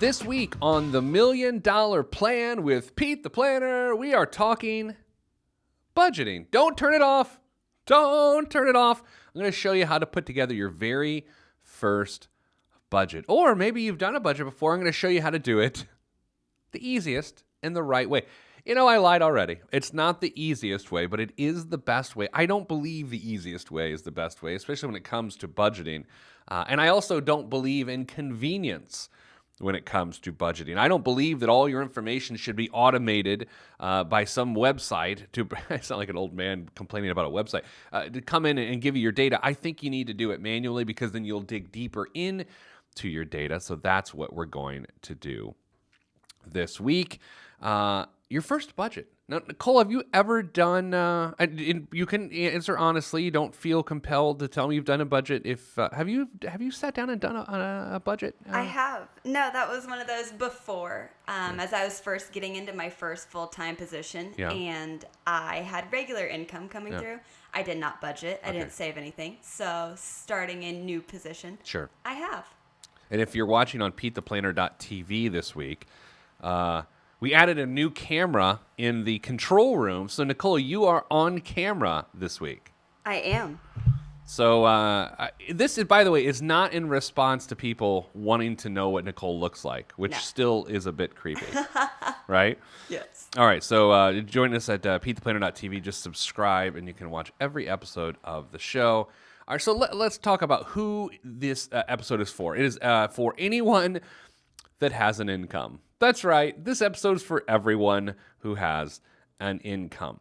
This week on the $1 Million Plan with Pete the Planner, we are talking budgeting. Don't turn it off. Don't turn it off. I'm going to show you how to put together your very first budget. Or maybe you've done a budget before. I'm going to show you how to do it the easiest and the right way. You know, I lied already. It's not the easiest way, but it is the best way. I don't believe the easiest way is the best way, especially when it comes to budgeting. And I also don't believe in convenience when it comes to budgeting. I don't believe that all your information should be automated by some website to, I sound like an old man complaining about a website, to come in and give you your data. I think you need to do it manually because then you'll dig deeper into your data. So that's what we're going to do this week. Your first budget. Now, Nicole, have you ever done, you can answer honestly, you don't feel compelled to tell me you've done a budget. If have you sat down and done a budget? I have. No, that was one of those before, as I was first getting into my first full-time position, and I had regular income coming through. I did not budget. I didn't save anything. So starting a new position, sure, I have. And if you're watching on PeteThePlanner.tv this week, we added a new camera in the control room. So, Nicole, you are on camera this week. I am. So, this, is, by the way, is not in response to people wanting to know what Nicole looks like, which still is a bit creepy, right? Yes. All right, so join us at PeteThePlanner.tv. Just subscribe, and you can watch every episode of the show. All right, so let's talk about who this episode is for. It is for anyone that has an income. That's right. This episode is for everyone who has an income.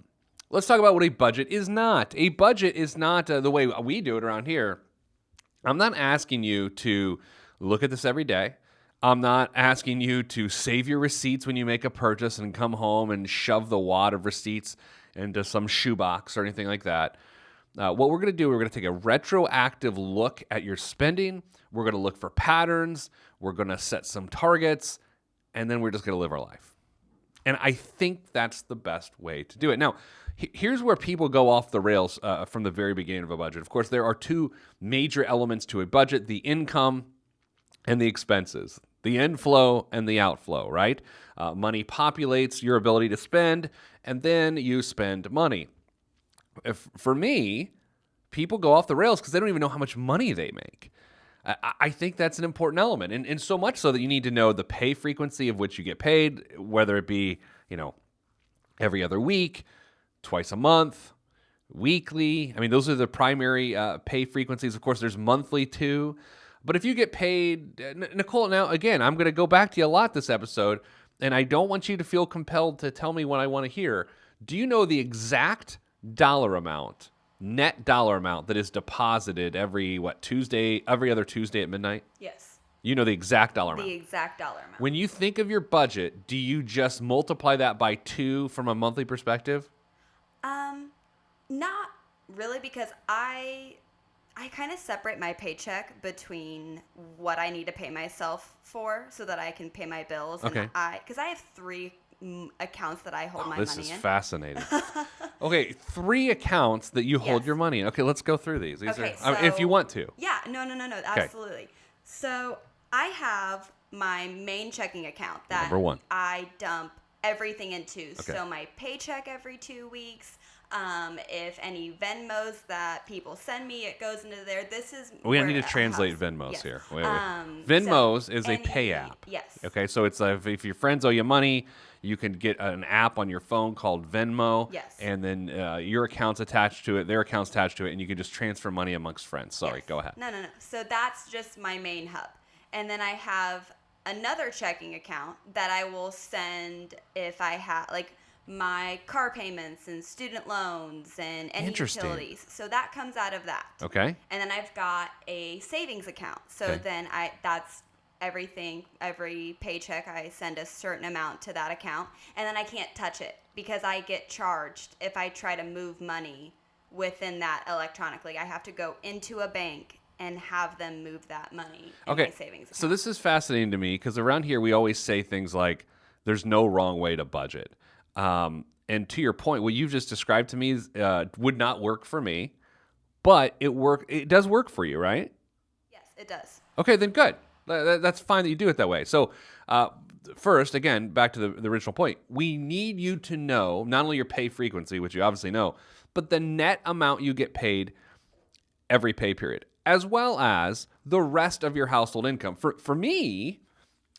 Let's talk about what a budget is not. A budget is not the way we do it around here. I'm not asking you to look at this every day. I'm not asking you to save your receipts when you make a purchase and come home and shove the wad of receipts into some shoebox or anything like that. What we're going to do, we're going to take a retroactive look at your spending. We're going to look for patterns. We're going to set some targets. And then we're just going to live our life. And I think that's the best way to do it. Now, here's where people go off the rails from the very beginning of a budget. Of course, there are two major elements to a budget, the income and the expenses, the inflow and the outflow, right? Money populates your ability to spend, and then you spend money. For me, people go off the rails because they don't even know how much money they make. I think that's an important element, and so much so that you need to know the pay frequency of which you get paid, whether it be, every other week, twice a month, weekly. I mean, those are the primary pay frequencies. Of course, there's monthly too. But if you get paid, Nicole, now, again, I'm going to go back to you a lot this episode, and I don't want you to feel compelled to tell me what I want to hear. Do you know the exact dollar amount, net dollar amount that is deposited every other Tuesday at midnight? Yes. You know the exact dollar amount. The exact dollar amount. When you think of your budget, do you just multiply that by 2 from a monthly perspective? Not really, because I kind of separate my paycheck between what I need to pay myself for so that I can pay my bills. Okay. Because I have 3 accounts that I hold my money in. This is fascinating. Okay, 3 accounts that you hold your money in. Okay, let's go through these. If you want to. Yeah, no, absolutely. So I have my main checking account that Number 1. I dump everything into. Okay. So my paycheck every 2 weeks. If any Venmos that people send me, it goes into there. We need to translate Venmos here. Wait. Venmos is a pay app. Yes. Okay, so it's if your friends owe you money, you can get an app on your phone called Venmo. Yes. And then your account's attached to it, their account's attached to it, and you can just transfer money amongst friends. Sorry, go ahead. No. So that's just my main hub. And then I have another checking account that I will send if I have, my car payments and student loans and any utilities. So that comes out of that. Okay. And then I've got a savings account. So then that's everything, every paycheck I send a certain amount to that account. And then I can't touch it because I get charged if I try to move money within that electronically. I have to go into a bank and have them move that money in my savings account. So this is fascinating to me because around here we always say things like, there's no wrong way to budget. And to your point, what you've just described to me would not work for me, but it does work for you, right? Yes, it does. Okay, then good. That's fine that you do it that way. So, first, again, back to the original point, we need you to know not only your pay frequency, which you obviously know, but the net amount you get paid every pay period, as well as the rest of your household income. For me,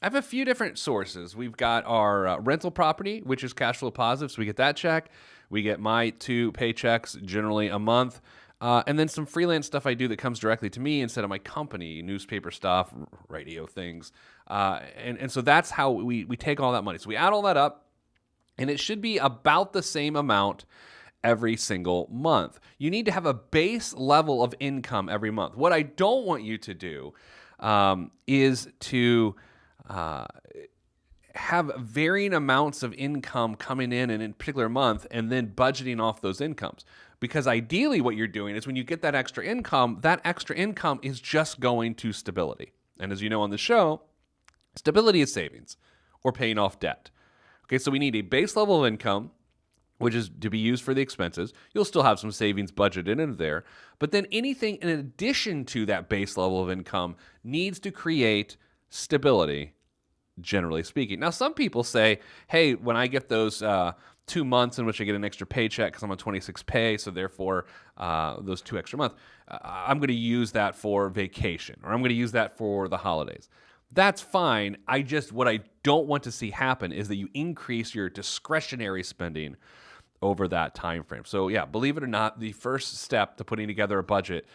I have a few different sources. We've got our rental property, which is cash flow positive, so we get that check. We get my 2 paychecks generally a month. And then some freelance stuff I do that comes directly to me instead of my company, newspaper stuff, radio things. And so that's how we take all that money. So we add all that up, and it should be about the same amount every single month. You need to have a base level of income every month. What I don't want you to do is to have varying amounts of income coming in a particular month and then budgeting off those incomes. Because ideally what you're doing is when you get that extra income is just going to stability. And as you know on the show, stability is savings or paying off debt. Okay, so we need a base level of income, which is to be used for the expenses. You'll still have some savings budgeted in there. But then anything in addition to that base level of income needs to create stability, generally speaking. Now, some people say, hey, when I get those 2 months in which I get an extra paycheck because I'm on 26 pay, so therefore those 2 extra months, I'm going to use that for vacation, or I'm going to use that for the holidays. That's fine. What I don't want to see happen is that you increase your discretionary spending over that time frame. So yeah, believe it or not, the first step to putting together a budget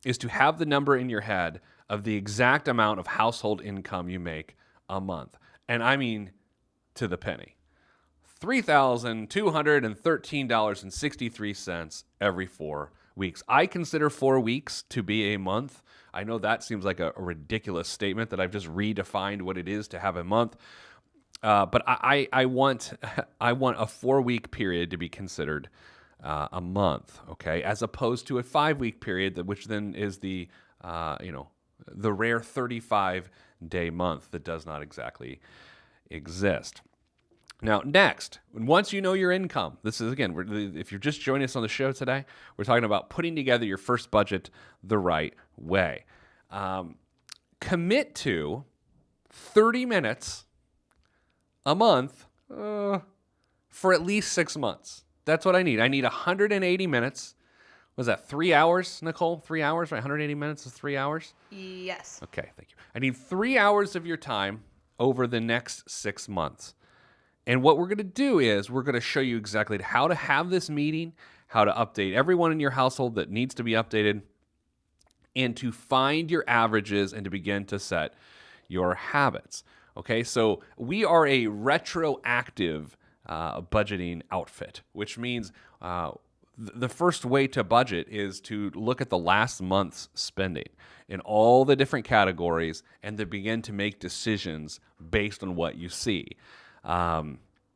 is to have the number in your head of the exact amount of household income you make a month. And I mean to the penny. $3,213.63 every 4 weeks. I consider 4 weeks to be a month. I know that seems like a ridiculous statement that I've just redefined what it is to have a month. But I want a 4-week period to be considered a month, okay, as opposed to a 5-week period, which then is the rare 35-day month that does not exactly exist. Now, next, once you know your income, this is, again, if you're just joining us on the show today, we're talking about putting together your first budget the right way. Commit to 30 minutes a month for at least 6 months. That's what I need. I need 180 minutes. Was that 3 hours, Nicole? 3 hours, right? 180 minutes is 3 hours? Yes. Okay, thank you. I need 3 hours of your time over the next 6 months. And what we're going to do is we're going to show you exactly how to have this meeting, how to update everyone in your household that needs to be updated, and to find your averages and to begin to set your habits. Okay, so we are a retroactive budgeting outfit, which means the first way to budget is to look at the last month's spending in all the different categories and to begin to make decisions based on what you see.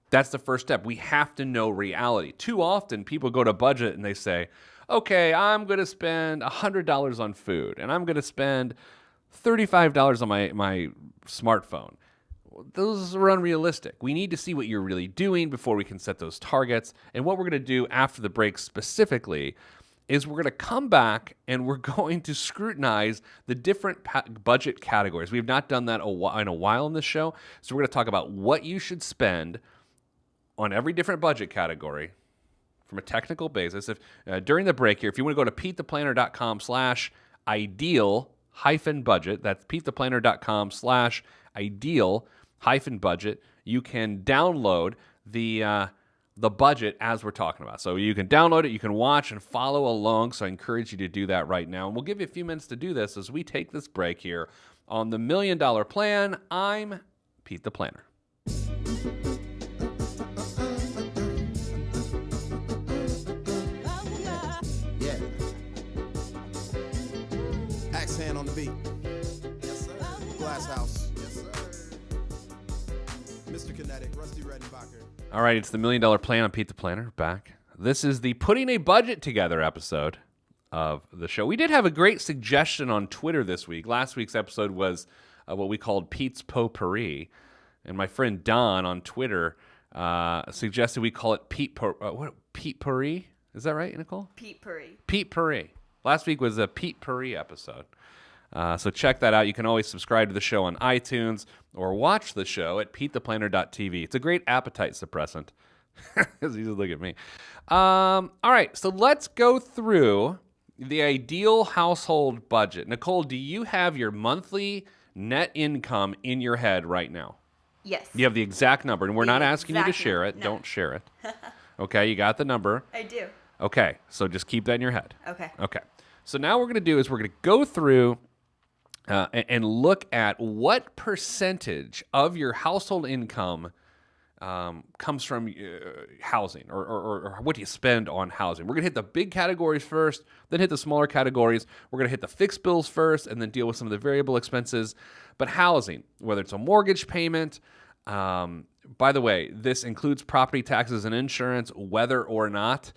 That's the first step. We have to know reality. Too often people go to budget and they say, okay, I'm going to spend $100 on food and I'm going to spend $35 on my smartphone. Those are unrealistic. We need to see what you're really doing before we can set those targets. And what we're going to do after the break specifically is we're going to come back and we're going to scrutinize the different budget categories. We have not done that in a while in this show. So we're going to talk about what you should spend on every different budget category from a technical basis. If during the break here, if you want to go to PeteThePlanner.com/ideal-budget, that's PeteThePlanner.com/ideal-budget, you can download the budget as we're talking about. So you can download it, you can watch and follow along. So I encourage you to do that right now. And we'll give you a few minutes to do this as we take this break here on the $1 Million Plan. I'm Pete the Planner. Yeah. Axe hand on the beat. Yes, sir. Glass House. Yes, sir. Mr. Kinetic, Rusty Redenbacher. All right, it's the $1 Million Plan. I'm Pete the Planner, back. This is the Putting a Budget Together episode of the show. We did have a great suggestion on Twitter this week. Last week's episode was what we called Pete's Potpourri. And my friend Don on Twitter suggested we call it Pete Pourri? Is that right, Nicole? Pete Pourri. Pete Pourri. Last week was a Pete Pourri episode. So check that out. You can always subscribe to the show on iTunes or watch the show at PeteThePlanner.tv. It's a great appetite suppressant. Because you just look at me. All right, so let's go through the ideal household budget. Nicole, do you have your monthly net income in your head right now? Yes. You have the exact number, and we're The not asking you to exact share number. it. No. Don't share it. Okay, you got the number. I do. Okay, so just keep that in your head. Okay. Okay. So now what we're going to do is we're going to go through and look at what percentage of your household income comes from housing or what do you spend on housing. We're going to hit the big categories first, then hit the smaller categories. We're going to hit the fixed bills first and then deal with some of the variable expenses. But housing, whether it's a mortgage payment, by the way, this includes property taxes and insurance, whether or not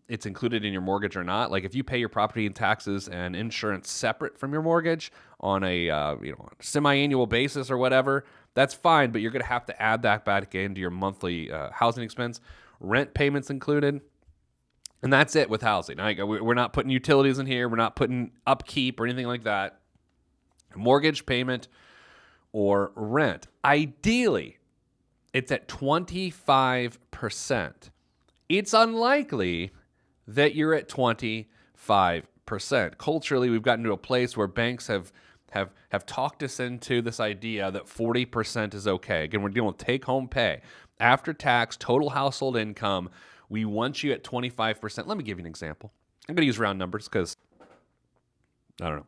it's included in your mortgage or not. Like if you pay your property and taxes and insurance separate from your mortgage on a semi-annual basis or whatever, that's fine, but you're going to have to add that back into your monthly housing expense. Rent payments included. And that's it with housing. We're not putting utilities in here. We're not putting upkeep or anything like that. Mortgage payment or rent. Ideally, it's at 25%. It's unlikely that you're at 25%. Culturally, we've gotten to a place where banks have talked us into this idea that 40% is okay. Again, we're dealing with take-home pay. After tax, total household income, we want you at 25%. Let me give you an example. I'm going to use round numbers because, I don't know.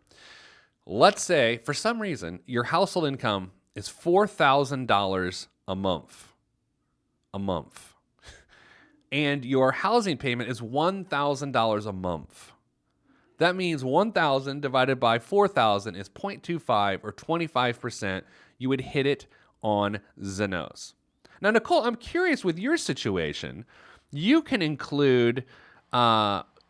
Let's say, for some reason, your household income is $4,000 a month. And your housing payment is $1,000 a month. That means 1,000 divided by 4,000 is 0.25 or 25%. You would hit it on Zenos. Now, Nicole, I'm curious with your situation. You can include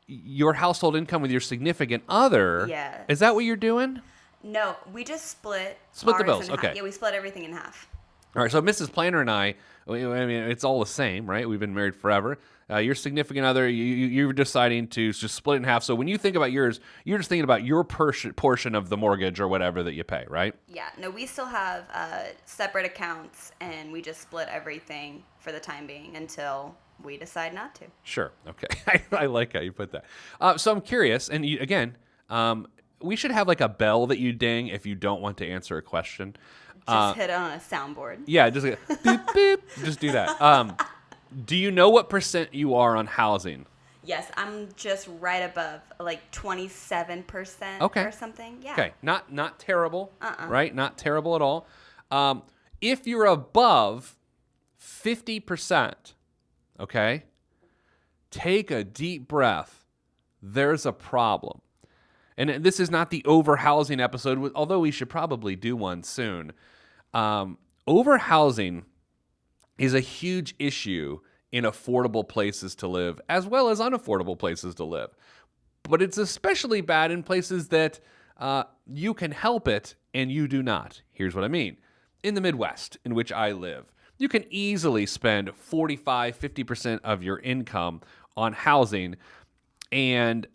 your household income with your significant other. Yes. Is that what you're doing? No, we just split the ours bills. in half. Okay. Yeah, we split everything in half. All right, so Mrs. Planner and I mean, it's all the same, right? We've been married forever. Your significant other, you're deciding to just split it in half. So when you think about yours, you're just thinking about your portion of the mortgage or whatever that you pay, right? Yeah, no, we still have separate accounts, and we just split everything for the time being until we decide not to. Sure. Okay. I like how you put that. So I'm curious, and we should have like a bell that you ding if you don't want to answer a question. Just hit it on a soundboard. Yeah, just boop, boop, just do that. Do you know what percent you are on housing? Yes, I'm just right above, like 27% or something. Yeah. Okay, not terrible, right? Not terrible at all. If you're above 50%, okay, take a deep breath. There's a problem. And this is not the overhousing episode, although we should probably do one soon. Overhousing is a huge issue in affordable places to live, as well as unaffordable places to live. But it's especially bad in places that you can help it and you do not. Here's what I mean. In the Midwest, in which I live, you can easily spend 45, 50% of your income on housing and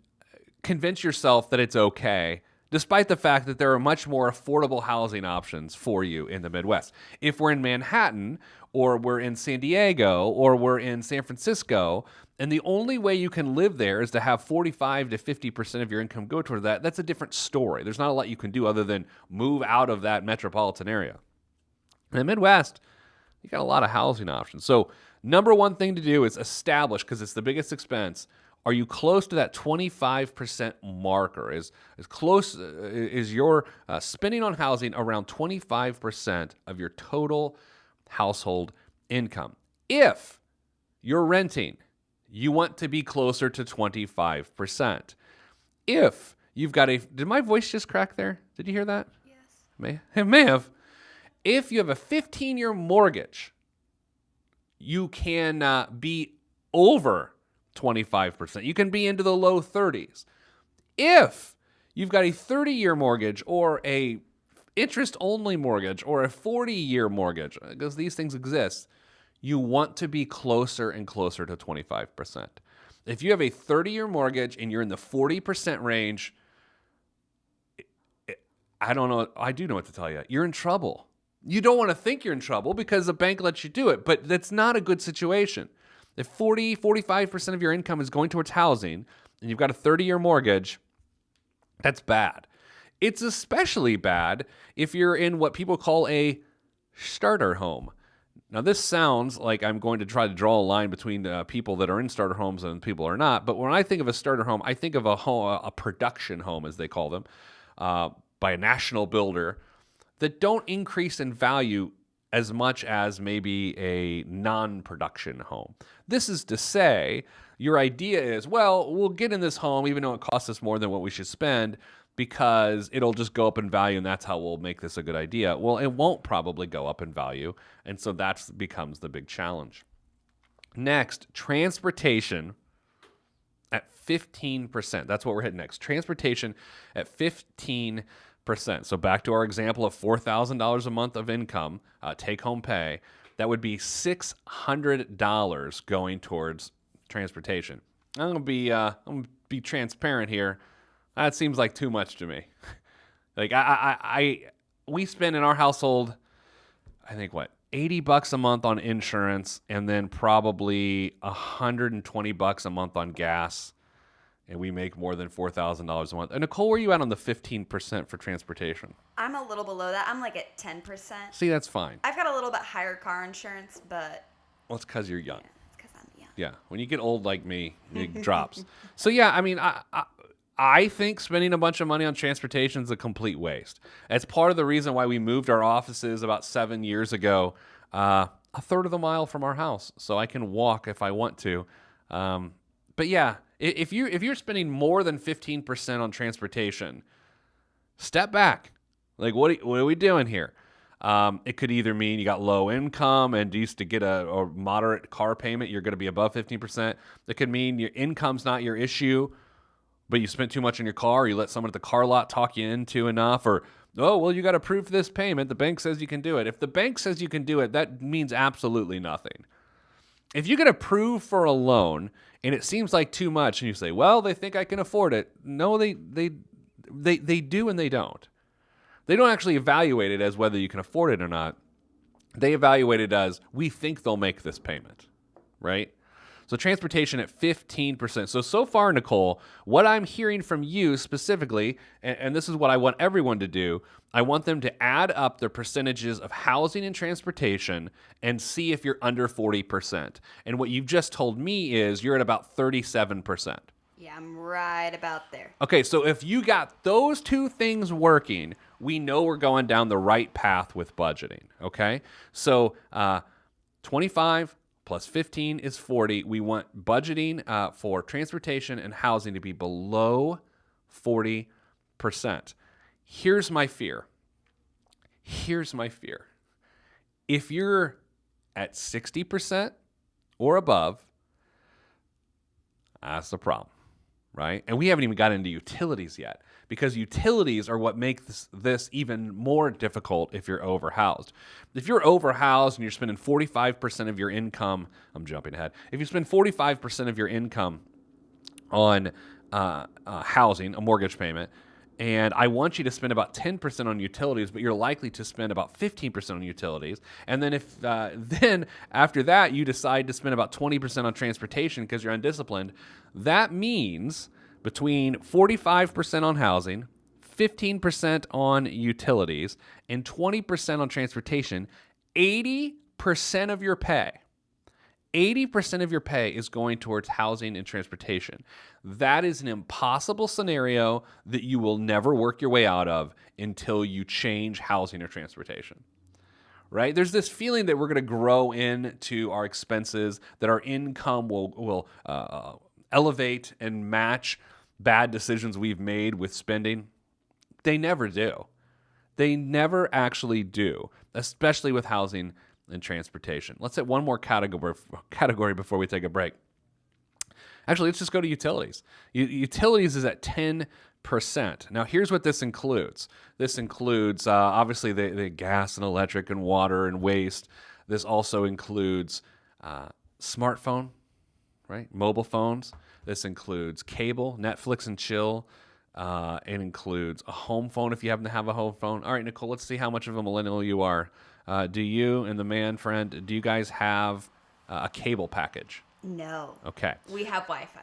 convince yourself that it's okay, despite the fact that there are much more affordable housing options for you in the Midwest. If we're in Manhattan, or we're in San Diego, or we're in San Francisco, and the only way you can live there is to have 45 to 50% of your income go toward that, that's a different story. There's not a lot you can do other than move out of that metropolitan area. In the Midwest, you got a lot of housing options. So number one thing to do is establish, because it's the biggest expense, are you close to that 25% marker? Is your spending on housing around 25% of your total household income? If you're renting, you want to be closer to 25%. If you've got did my voice just crack there? Did you hear that? Yes. It may have. If you have a 15-year mortgage, you can be over 25%. You can be into the low 30s. If you've got a 30-year mortgage or a interest-only mortgage or a 40-year mortgage, because these things exist, you want to be closer and closer to 25%. If you have a 30-year mortgage and you're in the 40% range, I don't know. I do know what to tell you. You're in trouble. You don't want to think you're in trouble because the bank lets you do it, but that's not a good situation. If 45% of your income is going towards housing and you've got a 30-year mortgage, that's bad. It's especially bad if you're in what people call a starter home. Now, this sounds like I'm going to try to draw a line between people that are in starter homes and people are not. But when I think of a starter home, I think of a production home, as they call them, by a national builder that don't increase in value as much as maybe a non-production home. This is to say, your idea is, well, we'll get in this home even though it costs us more than what we should spend because it'll just go up in value and that's how we'll make this a good idea. Well, it won't probably go up in value, and so that becomes the big challenge. Next, transportation at 15%. That's what we're hitting next. Transportation at 15%. So back to our example of $4,000 a month of income, take-home pay, that would be $600 going towards transportation. I'm gonna be transparent here. That seems like too much to me. Like we spend in our household, I think $80 a month on insurance, and then probably $120 a month on gas, and we make more than $4,000 a month. And Nicole, where are you at on the 15% for transportation? I'm a little below that. I'm like at 10%. See, that's fine. I've got a little bit higher car insurance, but Well, it's because you're young. yeah, it's because I'm young. Yeah, when you get old like me, it drops. So yeah, I mean, I think spending a bunch of money on transportation is a complete waste. It's part of the reason why we moved our offices about 7 years ago, a third of the mile from our house, so I can walk if I want to. But yeah, if you're spending more than 15% on transportation, step back. Like, what are we doing here? It could either mean you got low income and used to get a moderate car payment, you're going to be above 15%. It could mean your income's not your issue, but you spent too much on your car, or you let someone at the car lot talk you into enough, or, oh, well, you got to prove this payment. The bank says you can do it. If the bank says you can do it, that means absolutely nothing. If you get approved for a loan and it seems like too much and you say, well, they think I can afford it. No, they do and they don't. They don't actually evaluate it as whether you can afford it or not. They evaluate it as, we think they'll make this payment, right? So transportation at 15%. So far, Nicole, what I'm hearing from you specifically, and this is what I want everyone to do, I want them to add up their percentages of housing and transportation and see if you're under 40%. And what you've just told me is you're at about 37%. Yeah, I'm right about there. Okay, so if you got those two things working, we know we're going down the right path with budgeting, okay? So 25 plus 15 is 40. We want budgeting for transportation and housing to be below 40%. Here's my fear. If you're at 60% or above, that's the problem, right? And we haven't even got into utilities yet, because utilities are what make this even more difficult if you're overhoused. If you're overhoused and you're spending 45% of your income, I'm jumping ahead. If you spend 45% of your income on housing, a mortgage payment, and I want you to spend about 10% on utilities, but you're likely to spend about 15% on utilities. And then if then after that you decide to spend about 20% on transportation because you're undisciplined, that means between 45% on housing, 15% on utilities, and 20% on transportation, 80% of your pay. 80% of your pay is going towards housing and transportation. That is an impossible scenario that you will never work your way out of until you change housing or transportation. Right? There's this feeling that we're going to grow into our expenses, that our income will elevate and match bad decisions we've made with spending. They never do. They never actually do, especially with housing and transportation. Let's hit one more category before we take a break. Actually, let's just go to utilities. Utilities is at 10%. Now, here's what this includes. This includes, obviously, the gas and electric and water and waste. This also includes smartphone, right? Mobile phones. This includes cable, Netflix and chill, It includes a home phone if you happen to have a home phone. All right, Nicole, let's see how much of a millennial you are. Do you and the man friend, do you guys have a cable package? No. Okay. We have Wi-Fi.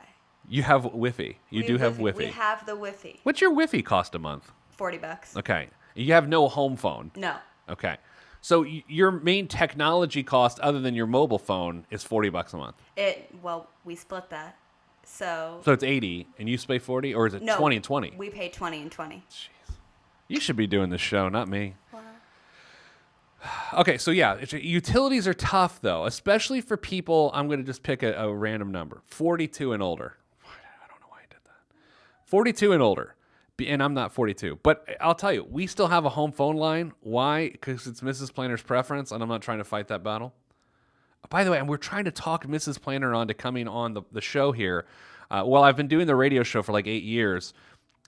You have Wi-Fi. You do have Wi-Fi. We have the Wi-Fi. What's your Wi-Fi cost a month? $40. Okay. You have no home phone. No. Okay. So your main technology cost other than your mobile phone is $40 a month. Well, we split that. So it's 80 and you pay 40, or is it 20 and 20? We pay 20 and 20. Jeez. You should be doing this show, not me. Okay, so yeah, utilities are tough though, especially for people. I'm going to just pick a random number, 42 and older. I don't know why I did that. 42 and older, and I'm not 42, but I'll tell you, we still have a home phone line. Why? Because it's Mrs. Planner's preference, and I'm not trying to fight that battle. By the way, and we're trying to talk Mrs. Planner on to coming on the show here. Well, I've been doing the radio show for like 8 years.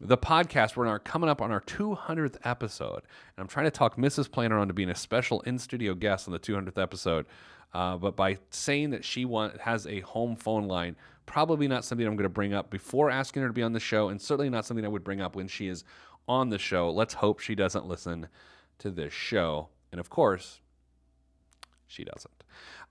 The podcast, we're coming up on our 200th episode, and I'm trying to talk Mrs. Planner on to being a special in-studio guest on the 200th episode. But by saying that she has a home phone line, probably not something I'm going to bring up before asking her to be on the show, and certainly not something I would bring up when she is on the show. Let's hope she doesn't listen to this show. And of course, she doesn't.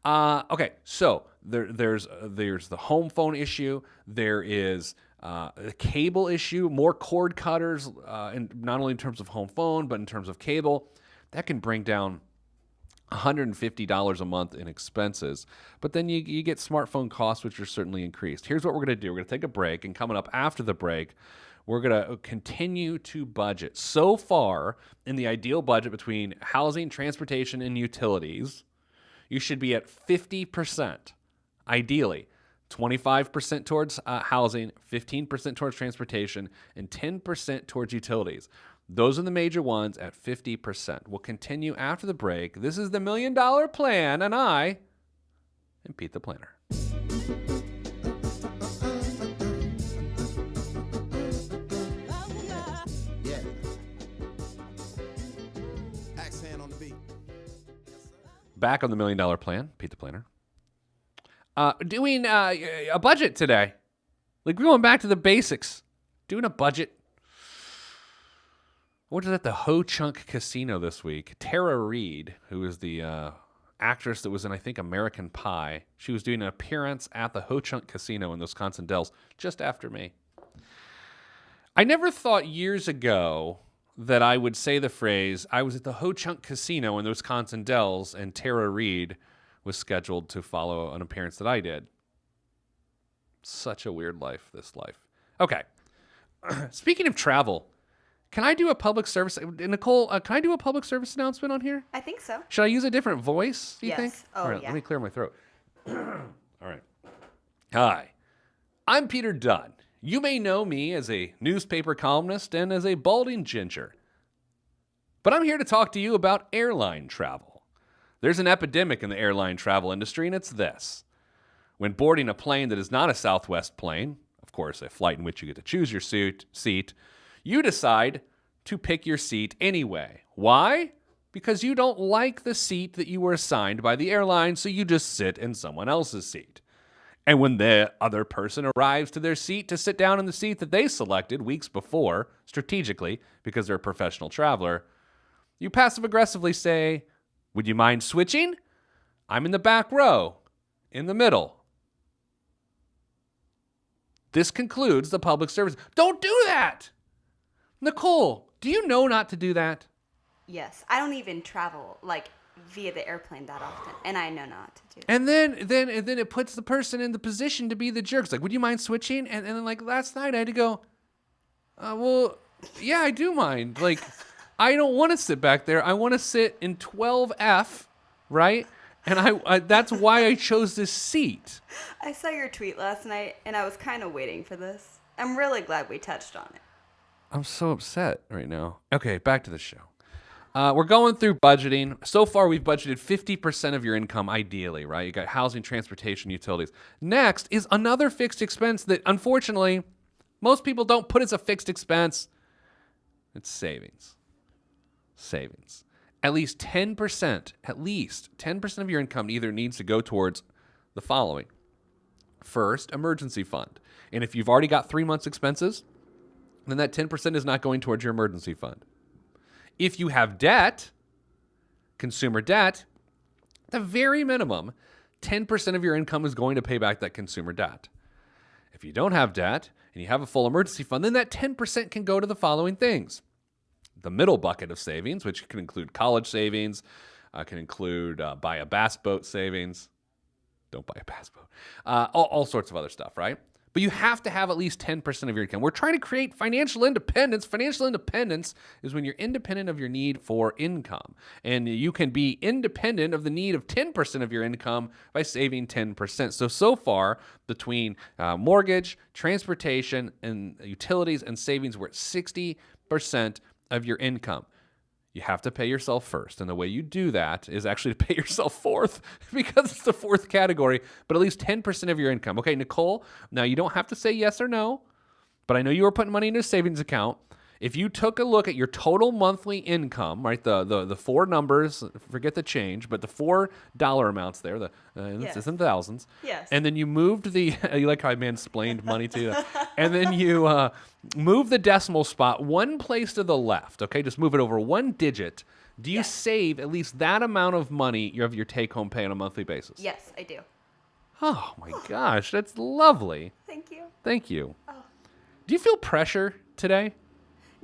Okay, so there's the home phone issue. There is the cable issue, more cord cutters, and not only in terms of home phone, but in terms of cable. That can bring down $150 a month in expenses. But then you get smartphone costs, which are certainly increased. Here's what we're going to do. We're going to take a break, and coming up after the break, we're going to continue to budget. So far, in the ideal budget between housing, transportation, and utilities, you should be at 50%, ideally. 25% towards housing, 15% towards transportation, and 10% towards utilities. Those are the major ones at 50%. We'll continue after the break. This is the $1 Million Plan, and I am Pete the Planner. Yeah. Axe hand on the beat. Back on the $1 Million Plan, Pete the Planner. Doing a budget today. Like, we're going back to the basics. Doing a budget. I went to the Ho Chunk Casino this week. Tara Reid, who is the actress that was in, I think, American Pie, she was doing an appearance at the Ho Chunk Casino in Wisconsin Dells just after me. I never thought years ago that I would say the phrase, I was at the Ho Chunk Casino in the Wisconsin Dells, and Tara Reid was scheduled to follow an appearance that I did. Such a weird life, this life. Okay. Speaking of travel, can I do a public service? Nicole, can I do a public service announcement on here? I think so. Should I use a different voice, do you think? Oh, All right, yeah. let me clear my throat. All right. Hi, I'm Peter Dunn. You may know me as a newspaper columnist and as a balding ginger. But I'm here to talk to you about airline travel. There's an epidemic in the airline travel industry, and it's this. When boarding a plane that is not a Southwest plane, of course, a flight in which you get to choose your seat, you decide to pick your seat anyway. Why? Because you don't like the seat that you were assigned by the airline, so you just sit in someone else's seat. And when the other person arrives to their seat to sit down in the seat that they selected weeks before, strategically, because they're a professional traveler, you passive-aggressively say, "Would you mind switching? I'm in the back row, in the middle." This concludes the public service. Don't do that! Nicole, do you know not to do that? Yes. I don't even travel, via the airplane that often, and I know not to do that. And then it puts the person in the position to be the jerks. Like, would you mind switching? And then, last night I had to go, well, yeah, I do mind. I don't want to sit back there. I want to sit in 12F, right? And I that's why I chose this seat. I saw your tweet last night, and I was kind of waiting for this. I'm really glad we touched on it. I'm so upset right now. Okay, back to the show. We're going through budgeting. So far, we've budgeted 50% of your income, ideally, right? You got housing, transportation, utilities. Next is another fixed expense that, unfortunately, most people don't put as a fixed expense. It's savings. Savings. At least 10% of your income either needs to go towards the following. First, emergency fund. And if you've already got 3 months' expenses, then that 10% is not going towards your emergency fund. If you have debt, consumer debt, at the very minimum, 10% of your income is going to pay back that consumer debt. If you don't have debt and you have a full emergency fund, then that 10% can go to the following things. The middle bucket of savings, which can include college savings, can include buy a bass boat savings. Don't buy a bass boat. All sorts of other stuff, right? But you have to have at least 10% of your income. We're trying to create financial independence. Financial independence is when you're independent of your need for income. And you can be independent of the need of 10% of your income by saving 10%. So far, between mortgage, transportation, and utilities and savings, we're at 60% of your income. You have to pay yourself first. And the way you do that is actually to pay yourself fourth because it's the fourth category, but at least 10% of your income. Okay, Nicole, now you don't have to say yes or no, but I know you were putting money into a savings account. If you took a look at your total monthly income, right, the four numbers, forget the change, but the $4 amounts there, it's in thousands. Yes. And then you moved you like how I mansplained money to you. And then you move the decimal spot one place to the left, okay? Just move it over one digit. Do you save at least that amount of money of your take-home pay on a monthly basis? Yes, I do. Oh, my gosh, that's lovely. Thank you. Thank you. Oh. Do you feel pressure today?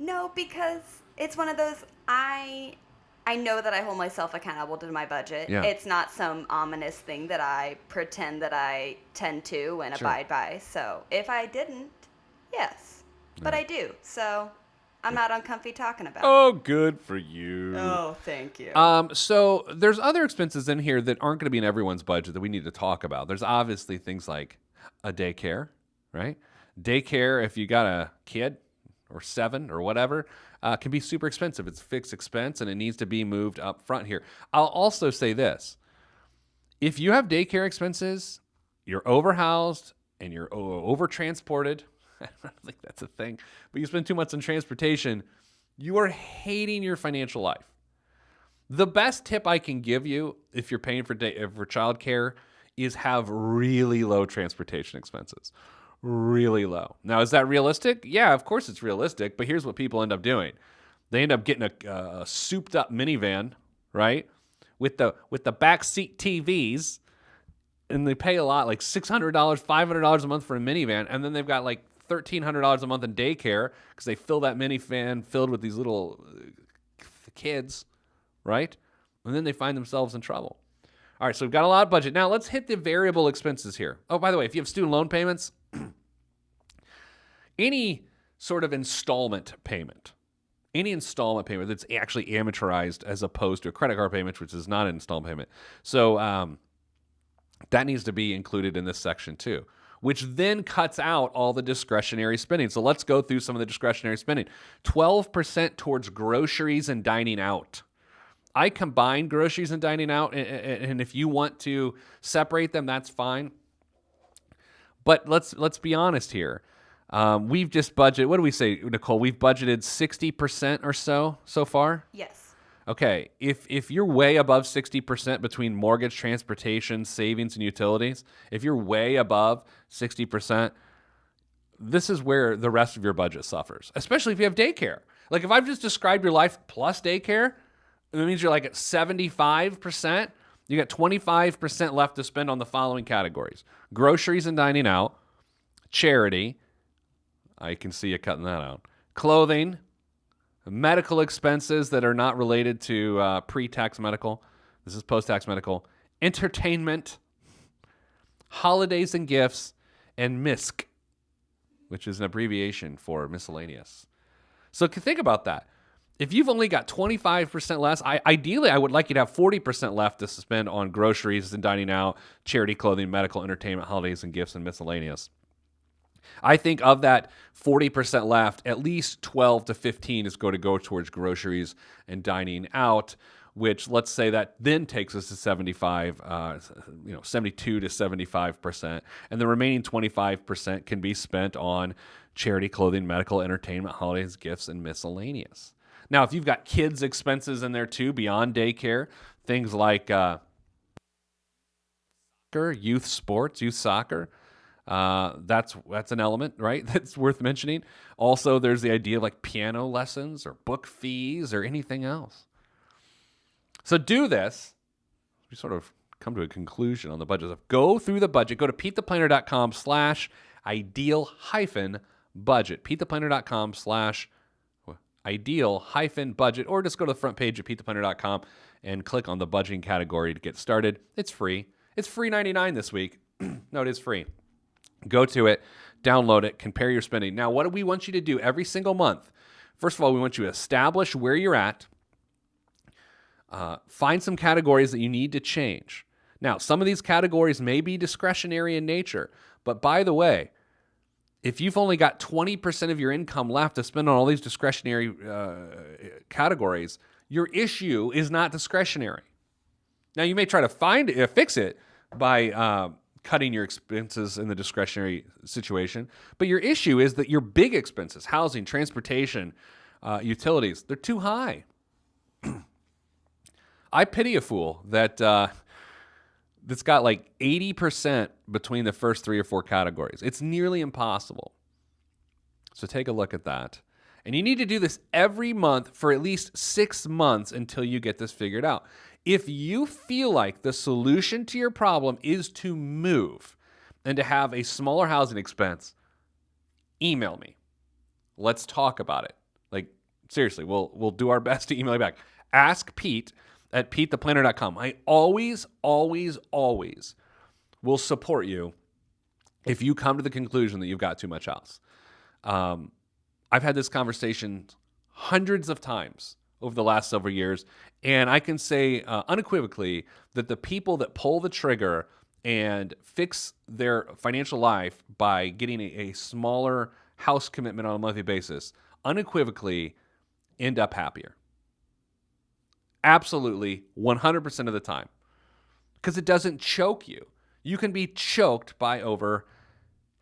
No, because it's one of those, I know that I hold myself accountable to my budget. Yeah. It's not some ominous thing that I pretend that I tend to and abide by. So if I didn't, yes. But I do. So I'm not uncomfy talking about it. Oh, good for you. Oh, thank you. So there's other expenses in here that aren't going to be in everyone's budget that we need to talk about. There's obviously things like a daycare, right? Daycare, if you got a kid or 7 or whatever, can be super expensive. It's a fixed expense and it needs to be moved up front here. I'll also say this. If you have daycare expenses, you're overhoused and you're over-transported, I don't think that's a thing, but you spend too much on transportation, you are hating your financial life. The best tip I can give you if you're paying for childcare is have really low transportation expenses. Really low. Now, is that realistic? Yeah, of course it's realistic, but here's what people end up doing. They end up getting a souped-up minivan, right, with the backseat TVs, and they pay a lot, like $600, $500 a month for a minivan, and then they've got like $1,300 a month in daycare because they fill that minivan filled with these little kids, right? And then they find themselves in trouble. All right, so we've got a lot of budget. Now, let's hit the variable expenses here. Oh, by the way, if you have student loan payments, any sort of installment payment that's actually amortized as opposed to a credit card payment, which is not an installment payment. So that needs to be included in this section too, which then cuts out all the discretionary spending. So let's go through some of the discretionary spending. 12% towards groceries and dining out. I combine groceries and dining out, and if you want to separate them, that's fine. But let's be honest here. We've just budgeted, what do we say, Nicole? We've budgeted 60% or so far? Yes. Okay, if you're way above 60% between mortgage, transportation, savings, and utilities, if you're way above 60%, this is where the rest of your budget suffers, especially if you have daycare. Like if I've just described your life plus daycare, that means you're like at 75%. You got 25% left to spend on the following categories: groceries and dining out, charity, I can see you cutting that out, clothing, medical expenses that are not related to pre-tax medical. This is post-tax medical. Entertainment, holidays and gifts, and MISC, which is an abbreviation for miscellaneous. So think about that. If you've only got 25% less, ideally I would like you to have 40% left to spend on groceries and dining out, charity, clothing, medical, entertainment, holidays and gifts, and miscellaneous. I think of that 40% left, at least 12 to 15 is going to go towards groceries and dining out, which let's say that then takes us to 72 to 75%. And the remaining 25% can be spent on charity, clothing, medical, entertainment, holidays, gifts, and miscellaneous. Now, if you've got kids' expenses in there too, beyond daycare, things like youth sports, youth soccer, That's an element, right? That's worth mentioning. Also, there's the idea of like piano lessons or book fees or anything else. So do this. We sort of come to a conclusion on the budget. Go through the budget. Go to PeteThePlanner.com/ideal-budget. PeteThePlanner.com/ideal-budget, or just go to the front page of PeteThePlanner.com and click on the budgeting category to get started. It's free. It's free $99 this week. No, it is free. Go to it, download it, compare your spending. Now, what do we want you to do every single month? First of all, we want you to establish where you're at. Find some categories that you need to change. Now, some of these categories may be discretionary in nature, but by the way, if you've only got 20% of your income left to spend on all these discretionary categories, your issue is not discretionary. Now, you may try to fix it by cutting your expenses in the discretionary situation, but your issue is that your big expenses, housing, transportation, utilities, they're too high. I pity a fool that's got like 80% between the first 3 or 4 categories. It's nearly impossible. So take a look at that. And you need to do this every month for at least 6 months until you get this figured out. If you feel like the solution to your problem is to move and to have a smaller housing expense, email me. Let's talk about it. Like, seriously, we'll do our best to email you back. Ask Pete at PeteThePlanner.com. I always will support you if you come to the conclusion that you've got too much house. I've had this conversation hundreds of times over the last several years, and I can say unequivocally that the people that pull the trigger and fix their financial life by getting a smaller house commitment on a monthly basis unequivocally end up happier. Absolutely, 100% of the time. Because it doesn't choke you. You can be choked by over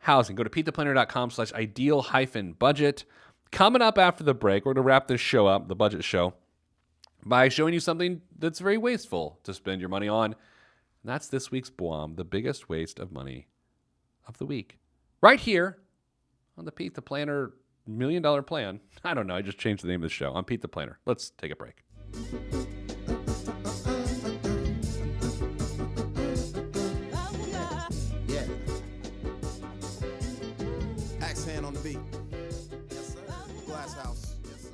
housing. Go to PeteThePlanner.com/ideal-budget. Coming up after the break, we're going to wrap this show up, the budget show, by showing you something that's very wasteful to spend your money on. And that's this week's BWOM, the biggest waste of money of the week. Right here on the Pete the Planner $1 Million Plan. I don't know, I just changed the name of the show. I'm Pete the Planner. Let's take a break. Yeah. Axe hand on the beat. Yes, sir. Glass house. Yes, sir.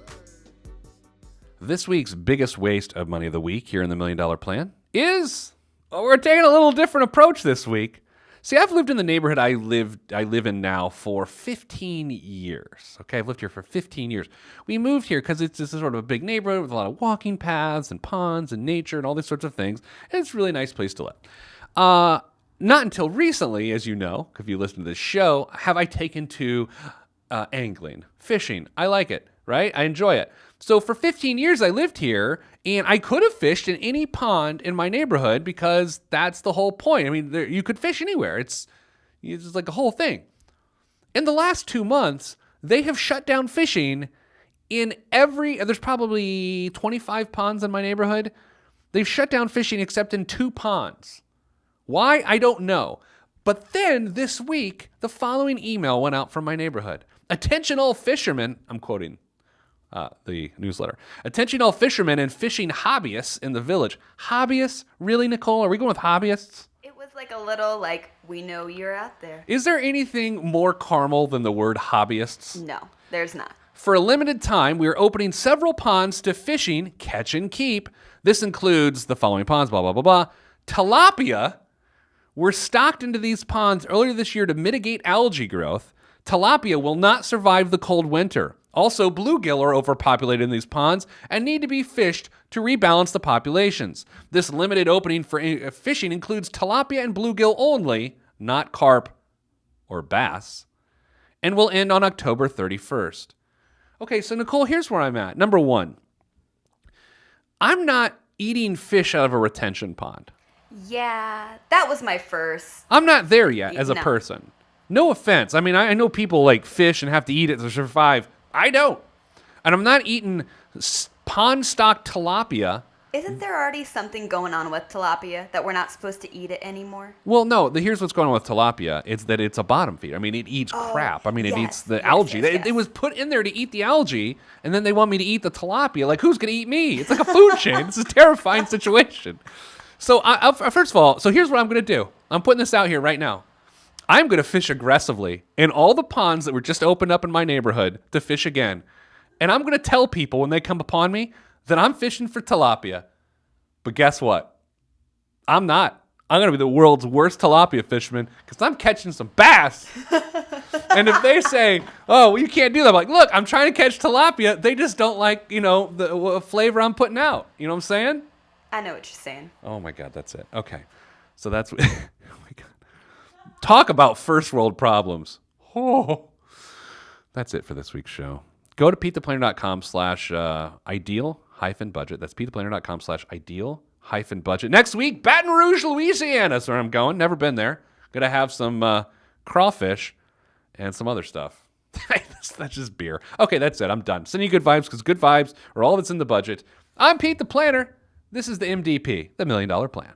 This week's biggest waste of money of the week here in the $1 Million Plan is, we're taking a little different approach this week. See, I've lived in the neighborhood I live in now for 15 years. Okay, I've lived here for 15 years. We moved here because it's just sort of a big neighborhood with a lot of walking paths and ponds and nature and all these sorts of things. And it's a really nice place to live. Not until recently, as you know, if you listen to this show, have I taken to angling, fishing. I like it, right? I enjoy it. So for 15 years I lived here, and I could have fished in any pond in my neighborhood because that's the whole point. I mean, you could fish anywhere. It's like a whole thing. In the last 2 months, they have shut down fishing in there's probably 25 ponds in my neighborhood. They've shut down fishing except in 2 ponds. Why? I don't know. But then this week, the following email went out from my neighborhood. Attention all fishermen, I'm quoting the newsletter. Attention all fishermen and fishing hobbyists in the village. Hobbyists? Really, Nicole? Are we going with hobbyists? It was like a little we know you're out there. Is there anything more caramel than the word hobbyists? No, there's not. For a limited time, we are opening several ponds to fishing, catch and keep. This includes the following ponds, blah, blah, blah, blah. Tilapia were stocked into these ponds earlier this year to mitigate algae growth. Tilapia will not survive the cold winter. Also, bluegill are overpopulated in these ponds and need to be fished to rebalance the populations. This limited opening for fishing includes tilapia and bluegill only, not carp or bass, and will end on October 31st. Okay, so Nicole, here's where I'm at. Number 1, I'm not eating fish out of a retention pond. Yeah, that was my first. I'm not there yet as a person. No offense. I mean, I know people like fish and have to eat it to survive. I don't. And I'm not eating pond-stocked tilapia Isn't there already something going on with tilapia that we're not supposed to eat it anymore? Well, no. Here's what's going on with tilapia. It's that it's a bottom feeder. I mean, it eats crap. I mean, it eats the algae. It was put in there to eat the algae, and then they want me to eat the tilapia. Like, who's going to eat me? It's like a food chain. It's a terrifying situation. So, first of all, here's what I'm going to do. I'm putting this out here right now. I'm going to fish aggressively in all the ponds that were just opened up in my neighborhood to fish again. And I'm going to tell people when they come upon me that I'm fishing for tilapia. But guess what? I'm not. I'm going to be the world's worst tilapia fisherman because I'm catching some bass. And if they say, oh, well, you can't do that, I'm like, look, I'm trying to catch tilapia. They just don't like, the flavor I'm putting out. You know what I'm saying? I know what you're saying. Oh, my God, that's it. Okay. So that's what... oh, my God. Talk about first world problems. Oh. That's it for this week's show. Go to PeteThePlanner.com/ideal-budget. That's PeteThePlanner.com/ideal-budget. Next week, Baton Rouge, Louisiana. That's where I'm going. Never been there. Gonna have some crawfish and some other stuff. That's just beer. Okay, that's it. I'm done. Sending you good vibes because good vibes are all that's in the budget. I'm Pete the Planner. This is the MDP, the $1 Million Plan.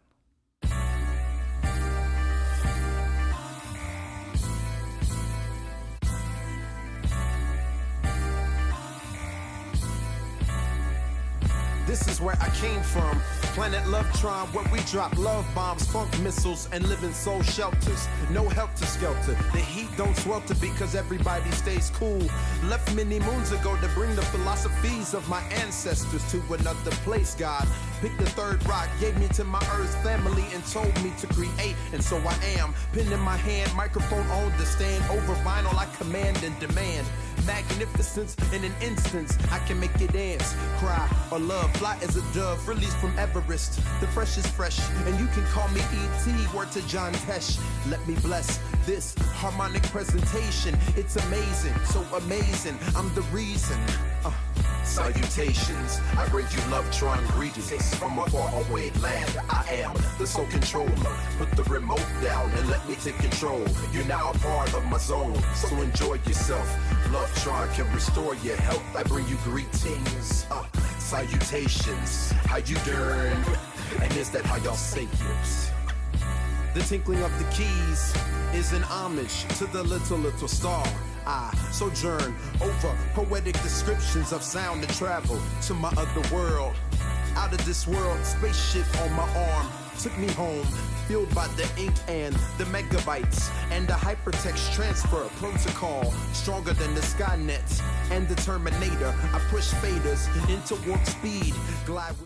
This is where I came from. Planet Lovetron, where we drop love bombs, funk missiles, and live in soul shelters. No helter-skelter. The heat don't swelter because everybody stays cool. Left many moons ago to bring the philosophies of my ancestors to another place, God. Picked the third rock, gave me to my earth family, and told me to create, and so I am. Pen in my hand, microphone on the stand. Over vinyl, I command and demand. Magnificence in an instance, I can make you dance, cry, or love. Fly as a dove, released from Everest. The fresh is fresh, and you can call me E.T. Word to John Tesh. Let me bless this harmonic presentation. It's amazing, so amazing. I'm the reason. Salutations, I bring you Lovetron greetings from a faraway land. I am the sole controller. Put the remote down and let me take control. You're now a part of my zone, so enjoy yourself. Lovetron can restore your health. I bring you greetings, salutations. How you doing? And is that how y'all say it? The tinkling of the keys is an homage to the little star. I sojourn over poetic descriptions of sound and travel to my other world. Out of this world, spaceship on my arm took me home, fueled by the ink and the megabytes and the hypertext transfer protocol, stronger than the Skynet and the Terminator. I push faders into warp speed, glide with